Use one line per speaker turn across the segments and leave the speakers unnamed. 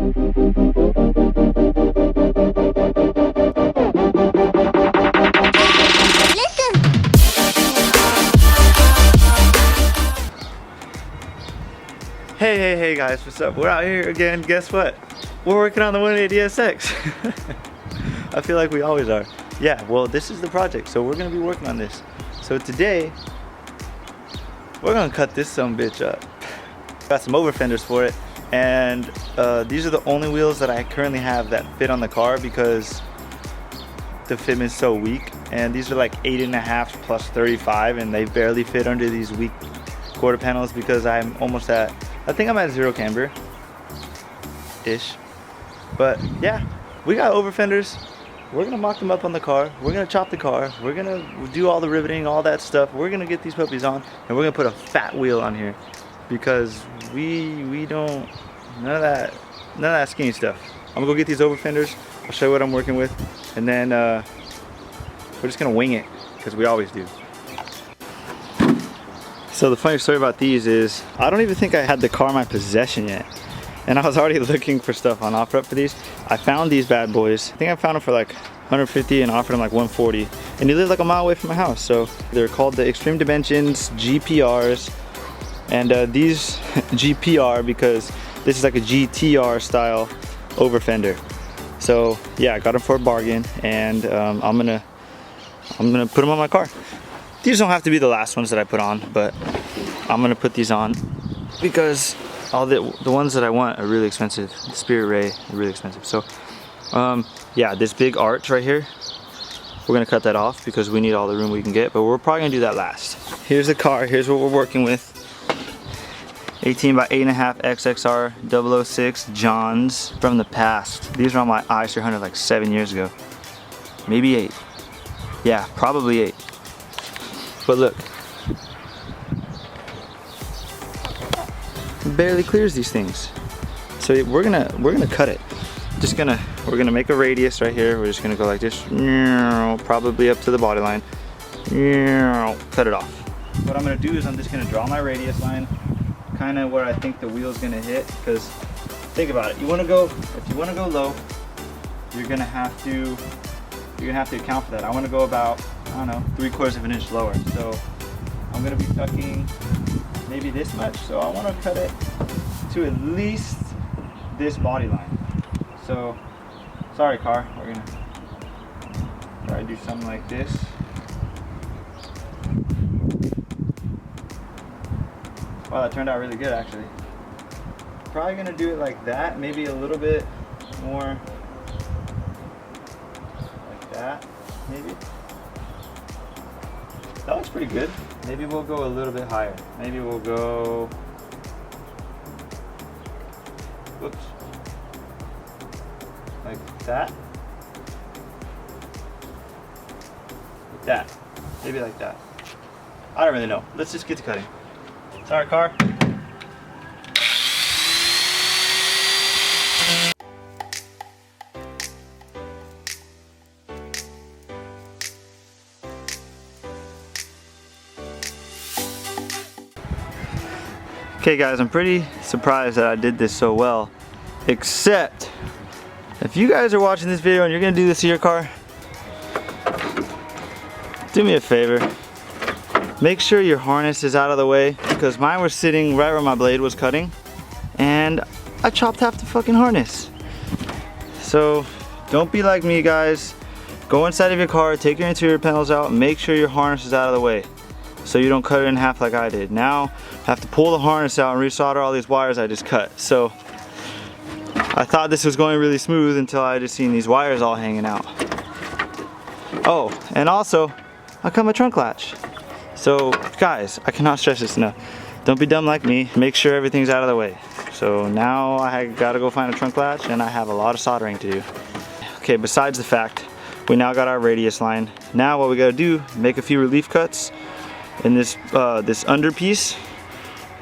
Hey guys, what's up? We're out here again. Guess what? We're working on the 180SX. I feel like we always are. Yeah, well, this is the project, so we're gonna be working on this. So today, we're gonna cut this sumbitch up. Got some overfenders for it, and these are the only wheels that I currently have that fit on the car because the fitment's so weak. And these are like 8.5 plus 35, and they barely fit under these weak quarter panels because I'm almost at, I think I'm at 0 camber ish. But yeah, we got overfenders. We're gonna mock them up on the car. We're gonna chop the car. We're gonna do all the riveting, all that stuff. We're gonna get these puppies on, and we're gonna put a fat wheel on here because we don't, none of that skinny stuff. I'm gonna go get these overfenders. I'll show you what I'm working with, and then we're just gonna wing it because we always do. So the funny story about these is I don't even think I had the car in my possession yet, and I was already looking for stuff on OfferUp for these. I found these bad boys. I think I found them for like 150 and offered them like 140, and they live like a mile away from my house. So they're called the Extreme Dimensions GPRs, and these GPR because this is like a GTR style overfender. So yeah, I got them for a bargain, and I'm gonna put them on my car. These don't have to be the last ones that I put on, but I'm gonna put these on because all the ones that I want are really expensive. The Spirit Ray are really expensive. So yeah, this big arch right here, we're gonna cut that off because we need all the room we can get, but we're probably gonna do that last. Here's the car, here's what we're working with. 18 by 8.5 XXR 006 Johns from the past. These are on my i300 like 7 years ago. Maybe 8. Yeah, probably 8. But look, it barely clears these things. So we're gonna cut it. We're gonna make a radius right here. We're just gonna go like this, probably up to the body line. Cut it off. What I'm gonna do is I'm just gonna draw my radius line, kind of where I think the wheel's gonna hit. Because think about it. If you wanna go low, you're gonna have to account for that. I wanna go about, I don't know, 3/4 of an inch lower. So I'm gonna be tucking maybe this much. So I wanna cut it to at least this body line. So, sorry car, we're gonna try to do something like this. Wow, that turned out really good actually. Probably gonna do it like that, maybe a little bit more like that, maybe. That looks pretty good. Maybe we'll go a little bit higher. Maybe we'll go, whoops, like that. Like that. Maybe like that. I don't really know. Let's just get to cutting. Sorry, car. Okay guys, I'm pretty surprised that I did this so well, except if you guys are watching this video and you're gonna do this to your car, do me a favor, make sure your harness is out of the way, because mine was sitting right where my blade was cutting and I chopped half the fucking harness. So don't be like me guys, go inside of your car, take your interior panels out, make sure your harness is out of the way so you don't cut it in half like I did. Now I have to pull the harness out and resolder all these wires I just cut. So I thought this was going really smooth until I just seen these wires all hanging out. Oh, and also I cut my trunk latch. So guys, I cannot stress this enough. Don't be dumb like me, make sure everything's out of the way. So now I gotta go find a trunk latch and I have a lot of soldering to do. Okay, besides the fact we now got our radius line, now what we gotta do, make a few relief cuts in this this under piece.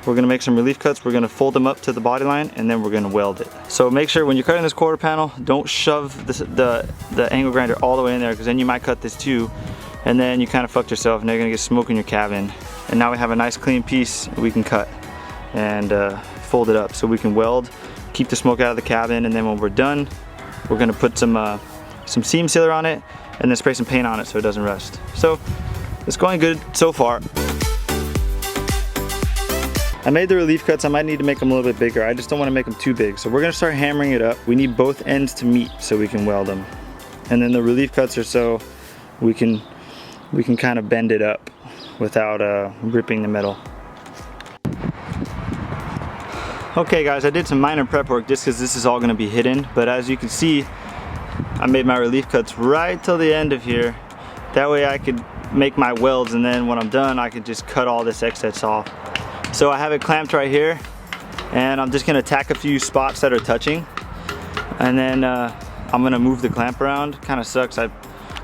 We're gonna make some relief cuts, we're gonna fold them up to the body line, and then we're gonna weld it. So make sure when you're cutting this quarter panel, don't shove the angle grinder all the way in there, because then you might cut this too, and then you kind of fucked yourself and you're gonna get smoke in your cabin. And now we have a nice clean piece we can cut and fold it up so we can weld keep the smoke out of the cabin, and then when we're done, we're gonna put some seam sealer on it and then spray some paint on it so it doesn't rust. So it's going good so far. I made the relief cuts. I might need to make them a little bit bigger. I just don't want to make them too big. So we're gonna start hammering it up. We need both ends to meet so we can weld them. And then the relief cuts are so we can kind of bend it up without ripping the metal. Okay guys, I did some minor prep work just because this is all gonna be hidden. But as you can see, I made my relief cuts right till the end of here. That way I could make my welds, and then when I'm done, I could just cut all this excess off. So I have it clamped right here, and I'm just gonna tack a few spots that are touching, and then I'm gonna move the clamp around. Kind of sucks, I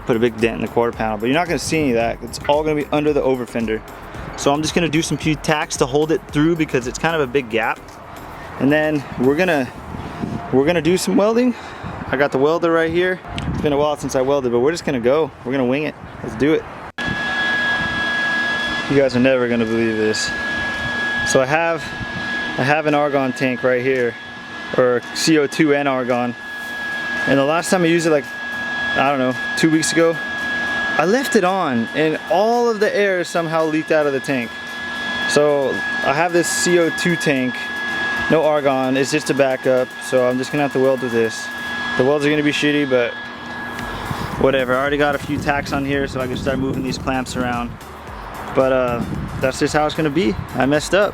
put a big dent in the quarter panel, but you're not gonna see any of that. It's all gonna be under the overfender. So I'm just gonna do some few tacks to hold it through because it's kind of a big gap. And then we're gonna do some welding. I got the welder right here. It's been a while since I welded, but we're just gonna go. We're gonna wing it. Let's do it. You guys are never gonna believe this. So I have an argon tank right here, or CO2 and argon. And the last time I used it, like, I don't know, 2 weeks ago, I left it on and all of the air somehow leaked out of the tank. So I have this CO2 tank, no argon, it's just a backup. So I'm just gonna have to weld with this. The welds are gonna be shitty, but whatever. I already got a few tacks on here so I can start moving these clamps around. But that's just how it's gonna be. I messed up.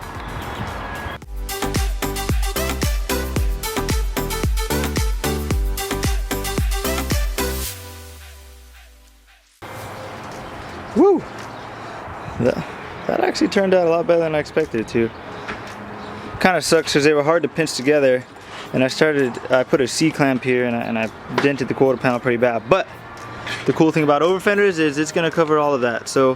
Woo! That actually turned out a lot better than I expected it to. Kind of sucks because they were hard to pinch together, and I put a C-clamp here and I dented the quarter panel pretty bad. But the cool thing about Overfenders is it's gonna cover all of that. So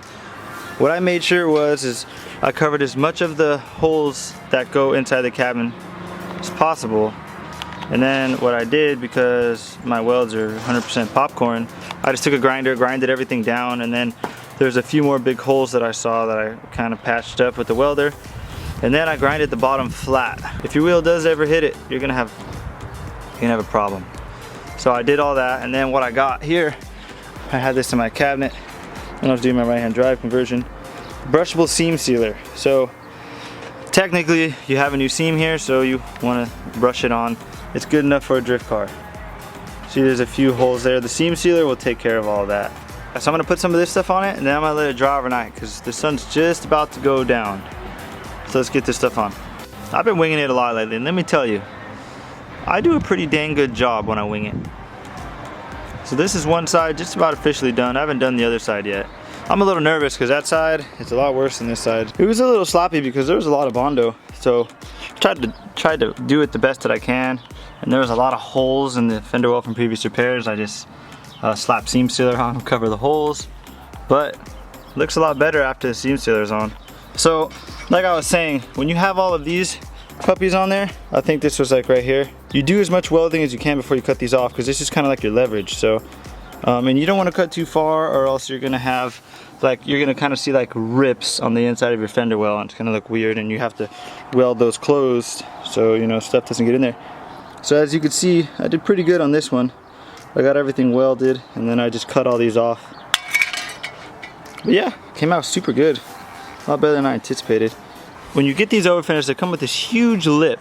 what I made sure is I covered as much of the holes that go inside the cabin as possible. And then what I did, because my welds are 100% popcorn, I just took a grinder, grinded everything down, and then there's a few more big holes that I saw that I kind of patched up with the welder. And then I grinded the bottom flat. If your wheel does ever hit it, you're gonna have a problem. So I did all that, and then what I got here, I had this in my cabinet when I was doing my right-hand drive conversion, brushable seam sealer. So technically you have a new seam here, so you want to brush it on. It's good enough for a drift car. See, there's a few holes there. The seam sealer will take care of all of that. So I'm gonna put some of this stuff on it, and then I'm gonna let it dry overnight because the sun's just about to go down. So let's get this stuff on. I've been winging it a lot lately, and let me tell you, I do a pretty dang good job when I wing it. So this is one side just about officially done. I haven't done the other side yet. I'm a little nervous because that side, it's a lot worse than this side. It was a little sloppy because there was a lot of Bondo. So tried to do it the best that I can. And there was a lot of holes in the fender well from previous repairs. I just slapped seam sealer on to cover the holes. But looks a lot better after the seam sealer's on. So like I was saying, when you have all of these puppies on there, I think this was like right here, you do as much welding as you can before you cut these off, because this is kind of like your leverage. So and you don't want to cut too far, or else you're gonna have you're gonna kind of see like rips on the inside of your fender well, and it's gonna look weird, and you have to weld those closed so you know stuff doesn't get in there. So as you can see, I did pretty good on this one. I got everything welded, and then I just cut all these off. But yeah, came out super good. A lot better than I anticipated. When you get these overfenders, they come with this huge lip.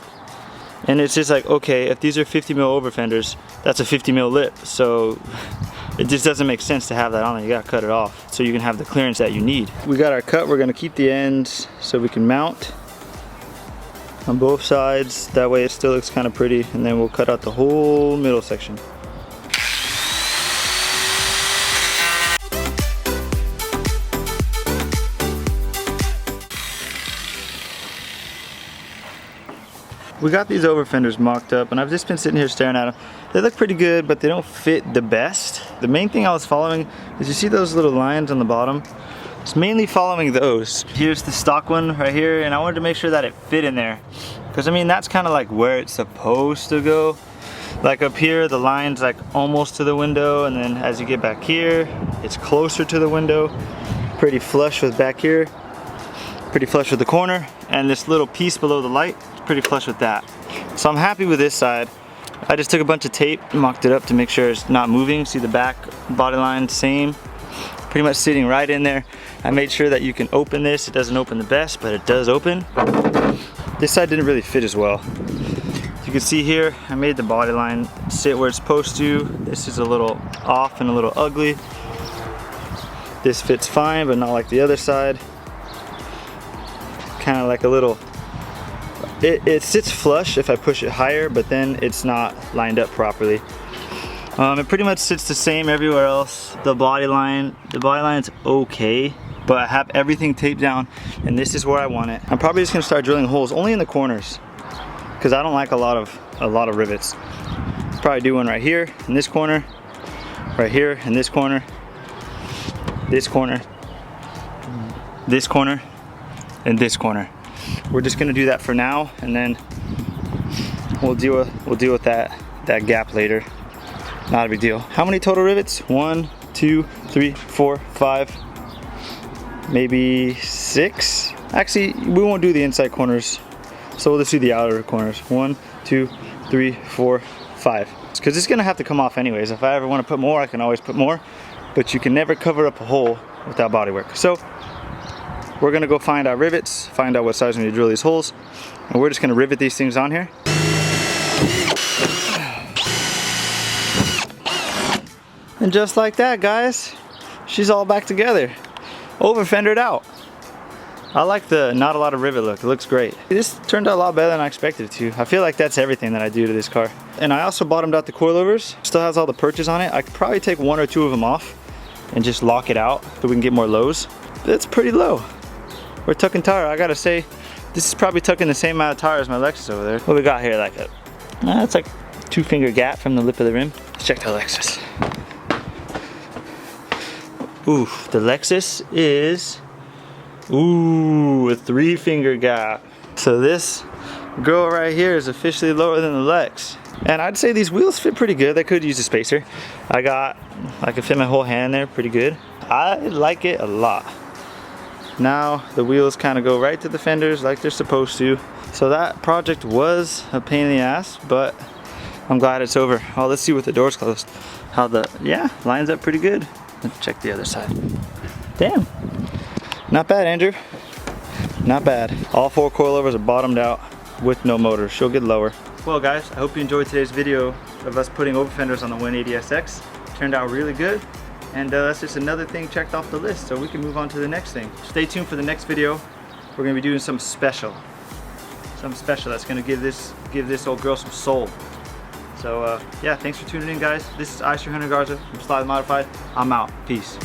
And it's just like, okay, if these are 50 mil overfenders, that's a 50 mil lip. So it just doesn't make sense to have that on there. You gotta cut it off so you can have the clearance that you need. We got our cut, we're gonna keep the ends so we can mount on both sides. That way it still looks kind of pretty. And then we'll cut out the whole middle section. We got these overfenders mocked up, and I've just been sitting here staring at them. They look pretty good, but they don't fit the best. The main thing I was following is, you see those little lines on the bottom? It's mainly following those. Here's the stock one right here, and I wanted to make sure that it fit in there. Because I mean, that's kind of like where it's supposed to go. Like up here, the line's like almost to the window, and then as you get back here, it's closer to the window. Pretty flush with back here. Pretty flush with the corner, and this little piece below the light, pretty flush with that. So I'm happy with this side. I just took a bunch of tape, mocked it up to make sure it's not moving. See the back body line, same. Pretty much sitting right in there. I made sure that you can open this. It doesn't open the best, but it does open. This side didn't really fit as well. You can see here, I made the body line sit where it's supposed to. This is a little off and a little ugly. This fits fine, but not like the other side. Kind of like a little, it sits flush if I push it higher, but then it's not lined up properly. It pretty much sits the same everywhere else. The body line's okay, but I have everything taped down, and this is where I want it. I'm probably just gonna start drilling holes only in the corners, because I don't like a lot of rivets. Probably do one right here in this corner, right here in this corner, this corner, this corner, and this corner. We're just gonna do that for now, and then we'll deal with that gap later. Not a big deal. How many total rivets? 1, 2, 3, 4, 5, maybe 6. Actually, we won't do the inside corners, so we'll just do the outer corners. 1, 2, 3, 4, 5. Because it's gonna have to come off anyways. If I ever want to put more, I can always put more, but you can never cover up a hole without bodywork. So we're gonna go find our rivets, find out what size we need to drill these holes, and we're just gonna rivet these things on here. And just like that, guys, she's all back together. Overfendered out. I like the not a lot of rivet look. It looks great. This turned out a lot better than I expected it to. I feel like that's everything that I do to this car. And I also bottomed out the coilovers. Still has all the perches on it. I could probably take 1 or 2 of them off and just lock it out so we can get more lows. But it's pretty low. We're tucking tire. I gotta say, this is probably tucking the same amount of tire as my Lexus over there. What we got here, like it's like 2-finger gap from the lip of the rim. Let's check the Lexus. Ooh, the Lexus is, a 3-finger gap. So this girl right here is officially lower than the Lex. And I'd say these wheels fit pretty good. They could use a spacer. I could fit my whole hand there pretty good. I like it a lot. Now the wheels kind of go right to the fenders like they're supposed to. So that project was a pain in the ass, but I'm glad it's over. Oh, let's see what the door's closed. Lines up pretty good. Let's check the other side. Damn. Not bad, Andrew. Not bad. All 4 coilovers are bottomed out with no motor. She'll get lower. Well, guys, I hope you enjoyed today's video of us putting overfenders on the 180SX. Turned out really good. And that's just another thing checked off the list, so we can move on to the next thing. Stay tuned for the next video. We're gonna be doing something special. Something special that's gonna give this old girl some soul. So yeah, thanks for tuning in, guys. This is Ice 300 Garza from Slightly Modified. I'm out. Peace.